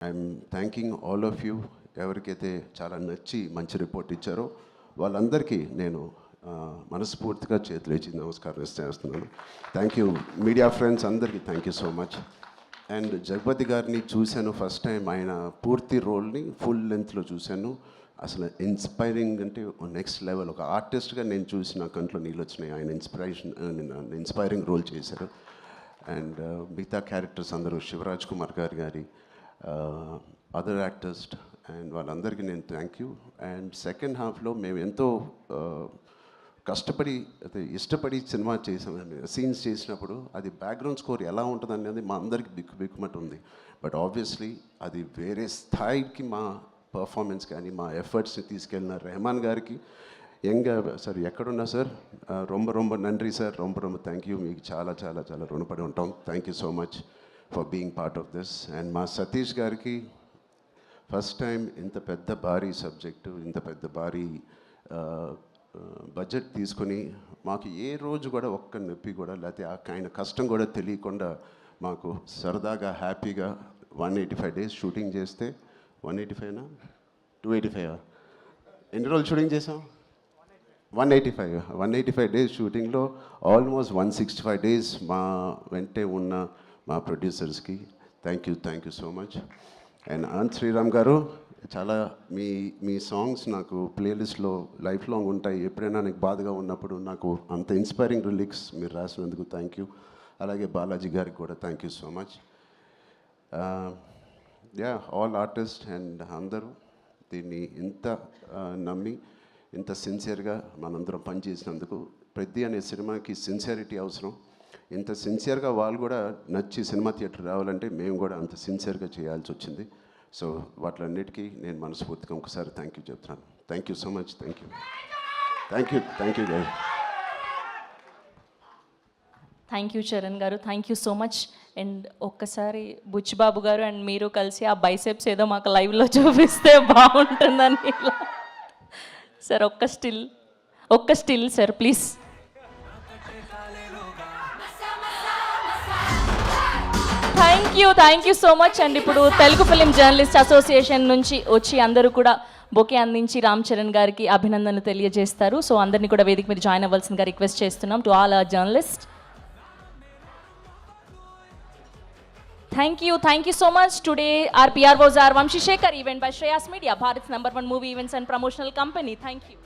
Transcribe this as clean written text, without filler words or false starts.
I'm thanking all of you. ఎవరికైతే చాలా నచ్చి మంచి రిపోర్ట్ ఇచ్చారో వాళ్ళందరికీ నేను మనస్ఫూర్తిగా చేతులు ఇచ్చి నమస్కారం చేస్తున్నాను. థ్యాంక్ యూ మీడియా ఫ్రెండ్స్ అందరికీ thank you so much. And Jagapathi గారిని చూశాను ఫస్ట్ టైం, ఆయన పూర్తి రోల్ని ఫుల్ లెంత్లో చూశాను. అసలు ఇన్స్పైరింగ్ అంటే నెక్స్ట్ లెవెల్. ఒక ఆర్టిస్ట్గా నేను చూసి నా కంట్లో నీళ్ళు వచ్చినాయి. ఆయన ఇన్స్పైరింగ్ రోల్ చేశారు. అండ్ మిగతా క్యారెక్టర్స్ అందరూ శివరాజ్ కుమార్ గారి అదర్ యాక్టర్స్ అండ్ వాళ్ళందరికీ నేను థ్యాంక్ యూ. అండ్ సెకండ్ హాఫ్లో మేము ఎంతో కష్టపడి అయితే ఇష్టపడి సినిమా చేసామండి. సీన్స్ చేసినప్పుడు అది బ్యాక్గ్రౌండ్ స్కోర్ ఎలా ఉంటుంది అనేది మా అందరికి బిక్కుమట్టు ఉంది. బట్ ఆబ్వియస్లీ అది వేరే స్థాయికి మా పర్ఫార్మెన్స్ కానీ మా ఎఫర్ట్స్ని తీసుకెళ్ళిన రెహమాన్ గారికి సార్ ఎక్కడున్నా సార్ రొంబ నండ్రి సార్, రొంబ థ్యాంక్ యూ. మీకు చాలా చాలా చాలా రుణపడి ఉంటాం. Thank you so much for being part of this. And మా సతీష్ గారికి ఫస్ట్ టైం ఇంత పెద్ద భారీ సబ్జెక్టు, ఇంత పెద్ద భారీ బడ్జెట్ తీసుకొని మాకు ఏ రోజు కూడా ఒక్క నొప్పి కూడా లేకపోతే ఆయన కష్టం కూడా తెలియకుండా మాకు సరదాగా హ్యాపీగా 185 days షూటింగ్ చేస్తే 185నా 285 ఎన్ని రోజులు షూటింగ్ చేసాం? 185 days షూటింగ్లో ఆల్మోస్ట్ 165 days మా వెంటే ఉన్న మా ప్రొడ్యూసర్స్కి thank you so much. And Anant Sriram గారు చాలా మీ సాంగ్స్ నాకు ప్లేలిస్ట్లో లైఫ్ లాంగ్ ఉంటాయి. ఎప్పుడైనా నాకు బాధగా ఉన్నప్పుడు నాకు అంత ఇన్స్పైరింగ్ లిరిక్స్ మీరు రాసినందుకు థ్యాంక్ యూ. అలాగే బాలాజీ గారికి కూడా thank you so much. All artist and అందరూ దీన్ని ఇంత నమ్మి ఇంత సిన్సియర్గా మనందరం పనిచేసినందుకు. పెద్ద అనే సినిమాకి సిన్సియారిటీ అవసరం. ఇంత సిన్సియర్గా వాళ్ళు కూడా నచ్చి సినిమా థియేటర్ రావాలంటే మేము కూడా అంత సిన్సియర్గా చేయాల్సి వచ్చింది. సో వాటిలన్నిటికీ నేను మనస్ఫూర్తిగా ఒకసారి థ్యాంక్ యూ చెప్తున్నాను. Thank you so much. Thank you గారు. థ్యాంక్ యూ చరణ్ గారు, thank you so much. And ఒక్కసారి బుచ్చిబాబు గారు అండ్ మీరు కలిసి ఆ బైసెప్స్ ఏదో మాకు లైవ్లో చూపిస్తే బాగుంటుందని. సార్ ఒక్క still sir please. Thank you so much. And ఇప్పుడు తెలుగు ఫిలిం జర్నలిస్ట్ అసోసియేషన్ నుంచి వచ్చి అందరూ కూడా బొకే అందించి రామ్ చరణ్ గారికి అభినందనలు తెలియజేస్తారు. సో అందరినీ కూడా వేదిక మీద జాయిన్ అవ్వాల్సిందిగా రిక్వెస్ట్ చేస్తున్నాం to all our journalist. Thank you so much. Today our PROs are Vamshi Shekhar, event by Shreyas Media, Bharat's #1 movie events and promotional company. Thank you.